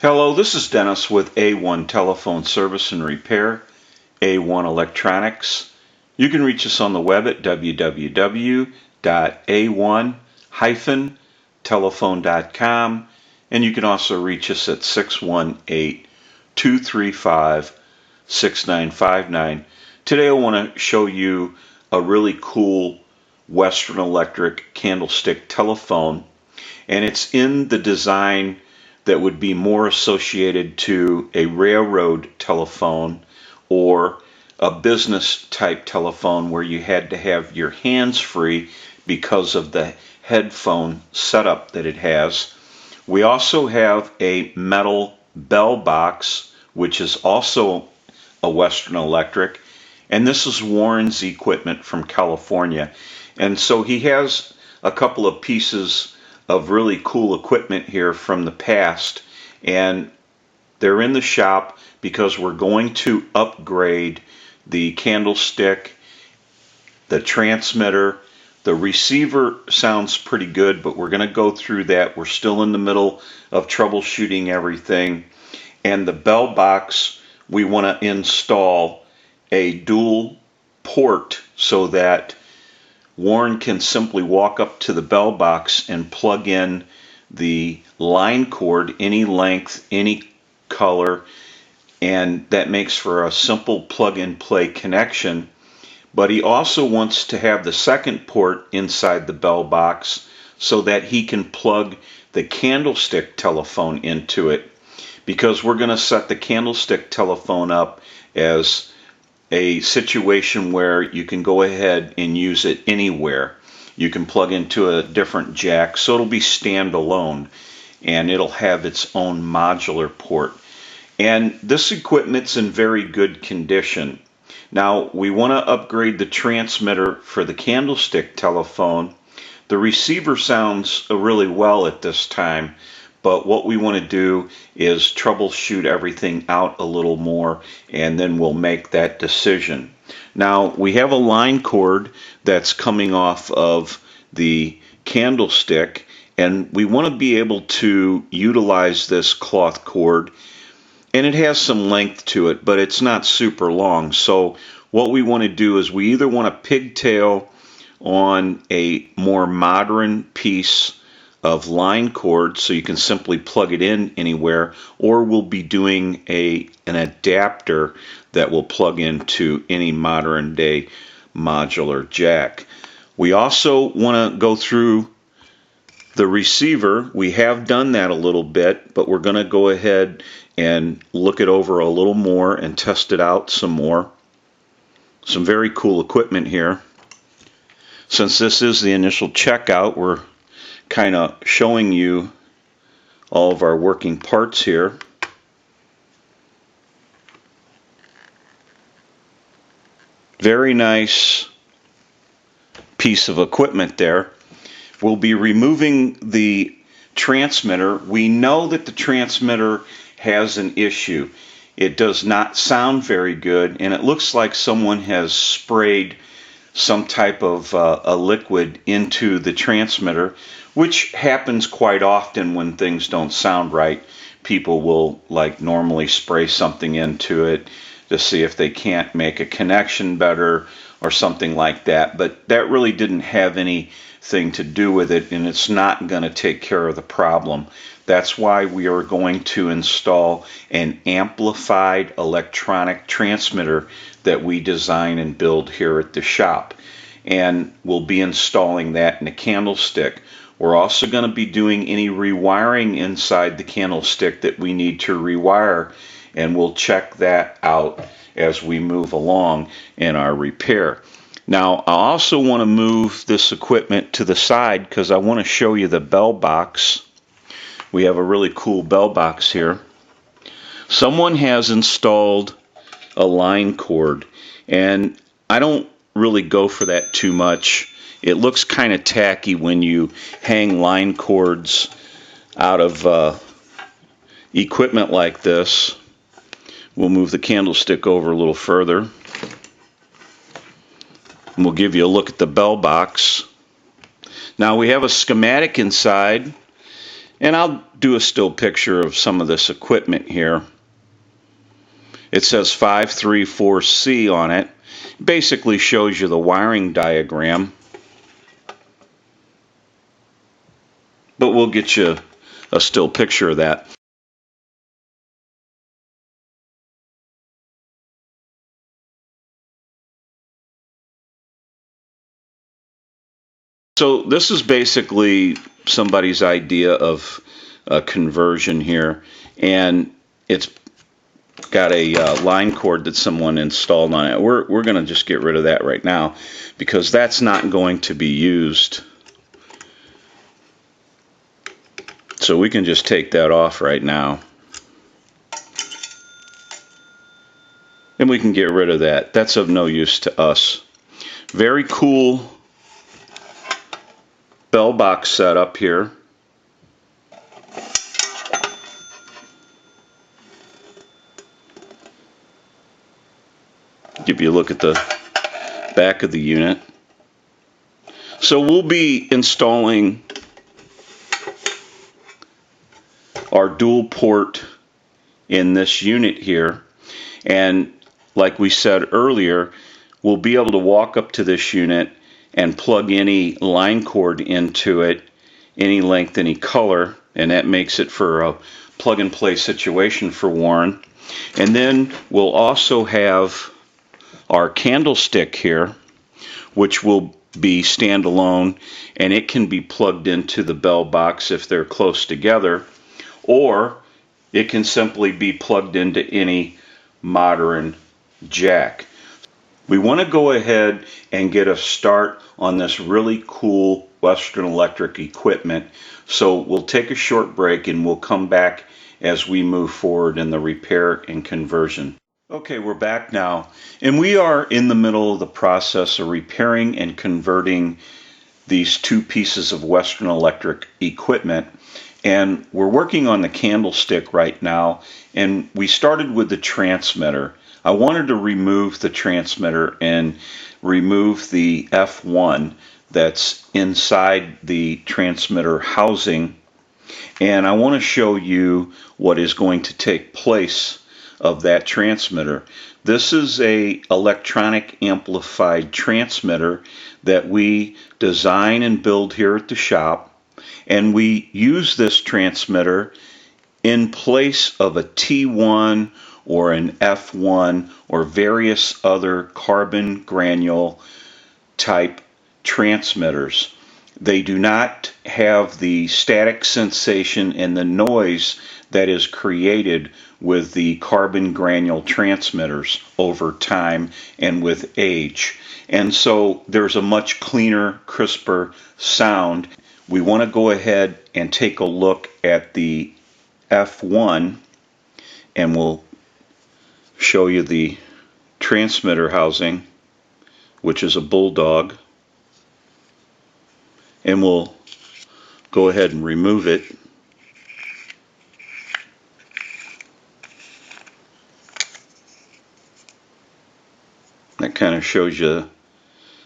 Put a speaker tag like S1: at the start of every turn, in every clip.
S1: Hello, this is Dennis with A1 Telephone Service and Repair, A1 Electronics. You can reach us on the web at www.a1-telephone.com, and you can also reach us at 618-235-6959. Today I want to show you a really cool Western Electric candlestick telephone, and it's in the design that would be more associated to a railroad telephone or a business type telephone where you had to have your hands free because of the headphone setup that it has. We also have a metal bell box, which is also a Western Electric, and this is Warren's equipment from California. And so he has a couple of pieces of really cool equipment here from the past, and they're in the shop because we're going to upgrade the candlestick, the transmitter. The receiver sounds pretty good, but we're going to go through that. We're still in the middle of troubleshooting everything. And the bell box, we want to install a dual port so that Warren can simply walk up to the bell box and plug in the line cord, any length, any color, and that makes for a simple plug-and-play connection. But he also wants to have the second port inside the bell box so that he can plug the candlestick telephone into it, because we're going to set the candlestick telephone up as a situation where you can go ahead and use it anywhere. You can plug into a different jack, so it'll be standalone and it'll have its own modular port. And this equipment's in very good condition. Now we want to upgrade the transmitter for the candlestick telephone. The receiver sounds really well at this time, but what we want to do is troubleshoot everything out a little more, and then we'll make that decision. Now, we have a line cord that's coming off of the candlestick, and we want to be able to utilize this cloth cord, and it has some length to it, but it's not super long. So what we want to do is we either want to pigtail on a more modern piece of line cord so you can simply plug it in anywhere, or we'll be doing an adapter that will plug into any modern day modular jack. We also want to go through the receiver. We have done that a little bit, but we're going to go ahead and look it over a little more and test it out some more. Some very cool equipment here. Since this is the initial checkout, we're kind of showing you all of our working parts here. Very nice piece of equipment there. We'll be removing the transmitter. We know that the transmitter has an issue. It does not sound very good, and it looks like someone has sprayed some type of a liquid into the transmitter, which happens quite often when things don't sound right. People will normally spray something into it to see if they can't make a connection better or something like that, but that really didn't have anything to do with it, and it's not going to take care of the problem. That's why we are going to install an amplified electronic transmitter that we design and build here at the shop, and we'll be installing that in a candlestick. We're also going to be doing any rewiring inside the candlestick that we need to rewire, and we'll check that out as we move along in our repair. Now, I also want to move this equipment to the side because I want to show you the bell box. We have a really cool bell box here. Someone has installed a line cord, and I don't really go for that too much. It looks kind of tacky when you hang line cords out of equipment like this. We'll move the candlestick over a little further, and we'll give you a look at the bell box. Now we have a schematic inside, And I'll do a still picture of some of this equipment here. It says 534C on it. Basically shows you the wiring diagram. But we'll get you a still picture of that. So this is basically somebody's idea of a conversion here, and it's got a line cord that someone installed on it. We're going to just get rid of that right now because that's not going to be used. So we can just take that off right now. And we can get rid of that. That's of no use to us. Very cool bell box setup here. Give you a look at the back of the unit. So we'll be installing our dual port in this unit here, and like we said earlier, we'll be able to walk up to this unit and plug any line cord into it, any length, any color, and that makes it for a plug and play situation for Warren. And then we'll also have our candlestick here, which will be standalone, and it can be plugged into the bell box if they're close together, or it can simply be plugged into any modern jack. We want to go ahead and get a start on this really cool Western Electric equipment, so we'll take a short break and we'll come back as we move forward in the repair and conversion. Okay, we're back now, and we are in the middle of the process of repairing and converting these two pieces of Western Electric equipment, and we're working on the candlestick right now, and we started with the transmitter. I wanted to remove the transmitter and remove the F1 that's inside the transmitter housing, and I want to show you what is going to take place of that transmitter. This is a electronic amplified transmitter that we design and build here at the shop, and we use this transmitter in place of a T1 or an F1 or various other carbon granule type transmitters. They do not have the static sensation and the noise that is created with the carbon granule transmitters over time and with age. And so there's a much cleaner, crisper sound. We want to go ahead and take a look at the F1, and we'll show you the transmitter housing, which is a Bulldog, and we'll go ahead and remove it. That kind of shows you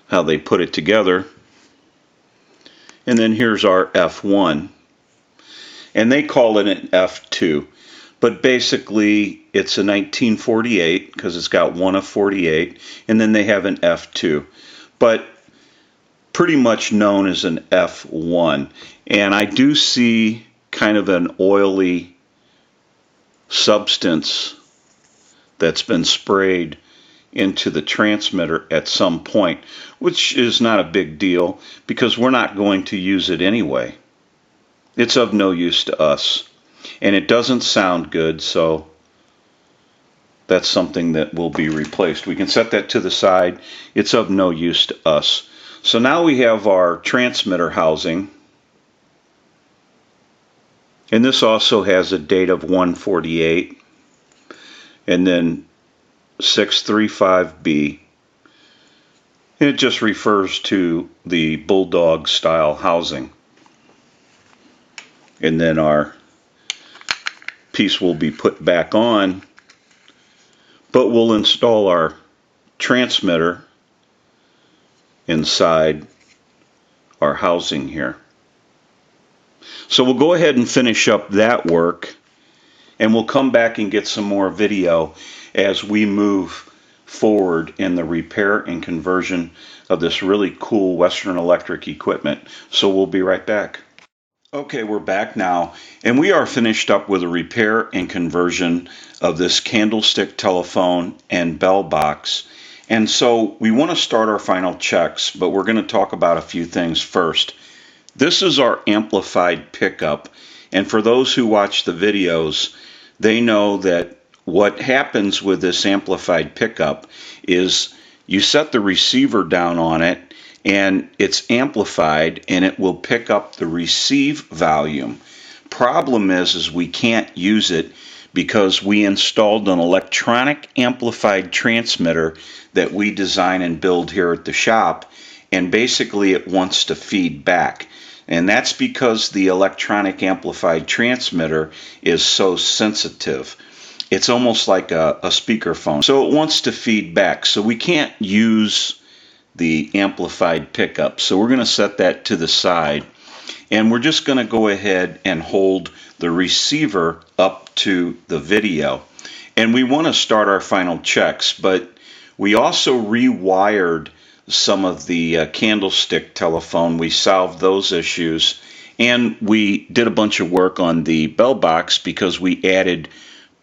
S1: how they put it together. And then here's our F1, and they call it an F2, but basically it's a 1948 because it's got one of 48, and then they have an F2, but pretty much known as an F1. And I do see kind of an oily substance that's been sprayed into the transmitter at some point, which is not a big deal because we're not going to use it anyway. It's of no use to us, and it doesn't sound good, so that's something that will be replaced. We can set that to the side. It's of no use to us. So now we have our transmitter housing, and this also has a date of 148 and then 635B, and it just refers to the Bulldog style housing. And then our piece will be put back on, but we'll install our transmitter inside our housing here. So we'll go ahead and finish up that work, and we'll come back and get some more video as we move forward in the repair and conversion of this really cool Western Electric equipment. So we'll be right back. Okay, we're back now, and we are finished up with a repair and conversion of this candlestick telephone and bell box. And so we want to start our final checks, but we're going to talk about a few things first. This is our amplified pickup, and for those who watch the videos, they know that what happens with this amplified pickup is you set the receiver down on it, and it's amplified, and it will pick up the receive volume. Problem is we can't use it because we installed an electronic amplified transmitter that we design and build here at the shop, and basically it wants to feed back. And that's because the electronic amplified transmitter is so sensitive. It's almost like a speakerphone. So it wants to feed back. So we can't use the amplified pickup. So we're going to set that to the side. And we're just going to go ahead and hold the receiver up to the video. And we want to start our final checks, but we also rewired some of the candlestick telephone. We solved those issues, and we did a bunch of work on the bell box because we added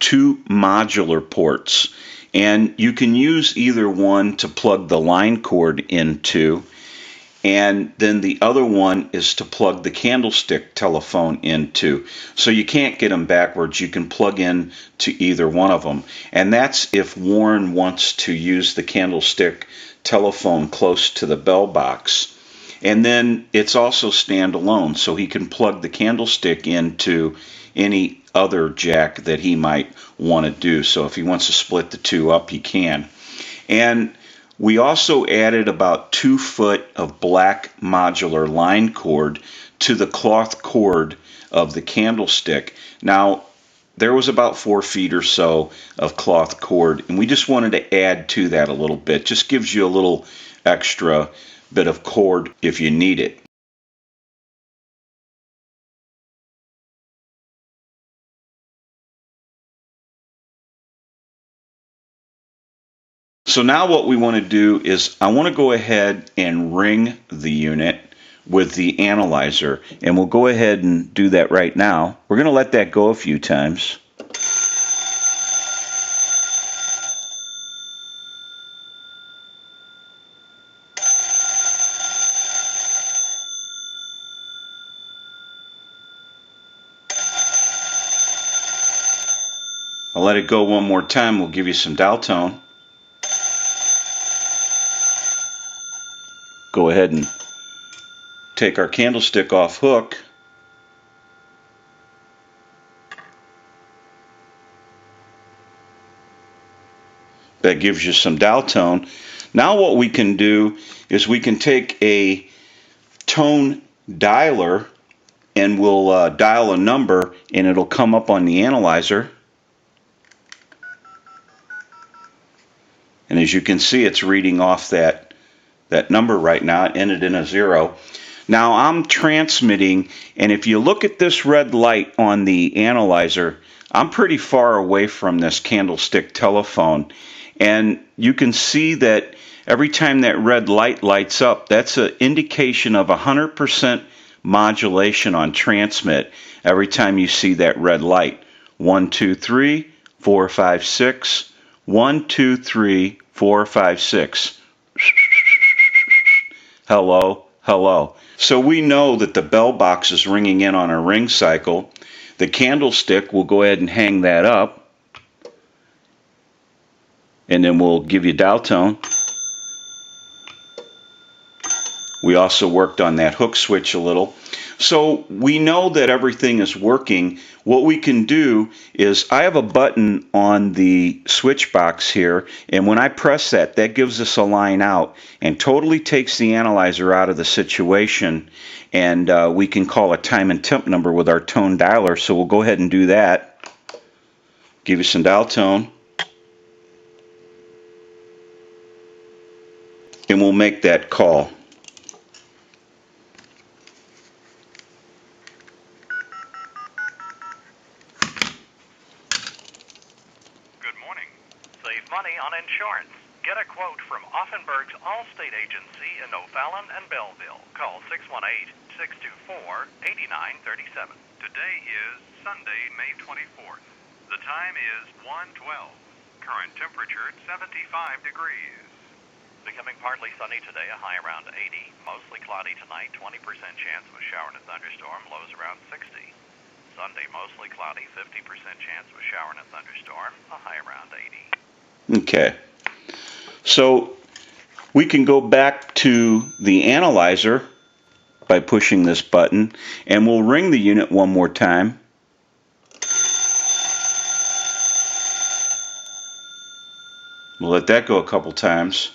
S1: 2 modular ports, and you can use either one to plug the line cord into, and then the other one is to plug the candlestick telephone into. So you can't get them backwards. You can plug in to either one of them. And that's if Warren wants to use the candlestick telephone close to the bell box. And then it's also standalone, so he can plug the candlestick into any other jack that he might want to do. So if he wants to split the two up, he can. And we also added about 2 foot of black modular line cord to the cloth cord of the candlestick. Now, there was about 4 feet or so of cloth cord, and we just wanted to add to that a little bit. Just gives you a little extra bit of cord if you need it. So now what we want to do is I want to go ahead and ring the unit with the analyzer, and we'll go ahead and do that right now. We're going to let that go a few times. I'll let it go one more time. We'll give you some dial tone. Go ahead and take our candlestick off hook. That gives you some dial tone. Now what we can do is we can take a tone dialer and we'll dial a number, and it'll come up on the analyzer. And as you can see, it's reading off that number right now. It ended in a 0. Now I'm transmitting, and if you look at this red light on the analyzer, I'm pretty far away from this candlestick telephone. And you can see that every time that red light lights up, that's an indication of 100% modulation on transmit every time you see that red light. 1, 2, 3, 4, 5, 6. 1, 2, 3, 4, 5, 6. Hello, hello. So we know that the bell box is ringing in on a ring cycle. The candlestick, we'll go ahead and hang that up, and then we'll give you dial tone. We also worked on that hook switch a little. So we know that everything is working. What we can do is I have a button on the switch box here, and when I press that, that gives us a line out and totally takes the analyzer out of the situation, and we can call a time and temp number with our tone dialer. So we'll go ahead and do that. Give you some dial tone. And we'll make that call.
S2: Save money on insurance. Get a quote from Offenberg's Allstate Agency in O'Fallon and Belleville. Call 618-624-8937. Today is Sunday, May 24th. The time is 1:12. Current temperature 75 degrees. Becoming partly sunny today, a high around 80. Mostly cloudy tonight, 20% chance of a shower and a thunderstorm, lows around 60. Sunday, mostly cloudy, 50% chance of a shower and a thunderstorm, a high around 80.
S1: Okay. So we can go back to the analyzer by pushing this button, and we'll ring the unit one more time. We'll let that go a couple times.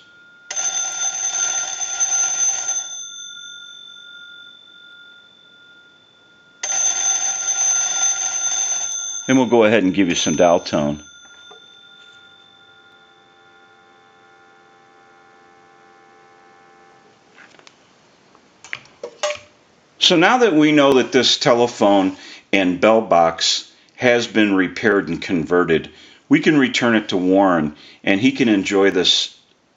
S1: Then we'll go ahead and give you some dial tone. So now that we know that this telephone and bell box has been repaired and converted, we can return it to Warren and he can enjoy this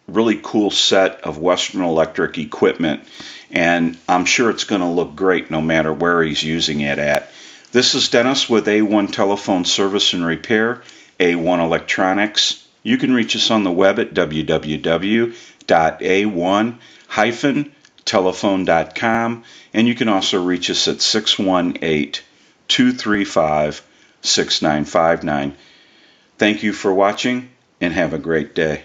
S1: really cool set of Western Electric equipment, and I'm sure it's going to look great no matter where he's using it at. This is Dennis with A1 Telephone Service and Repair, A1 Electronics. You can reach us on the web at www.a1-telephone.com, and you can also reach us at 618-235-6959. Thank you for watching and have a great day.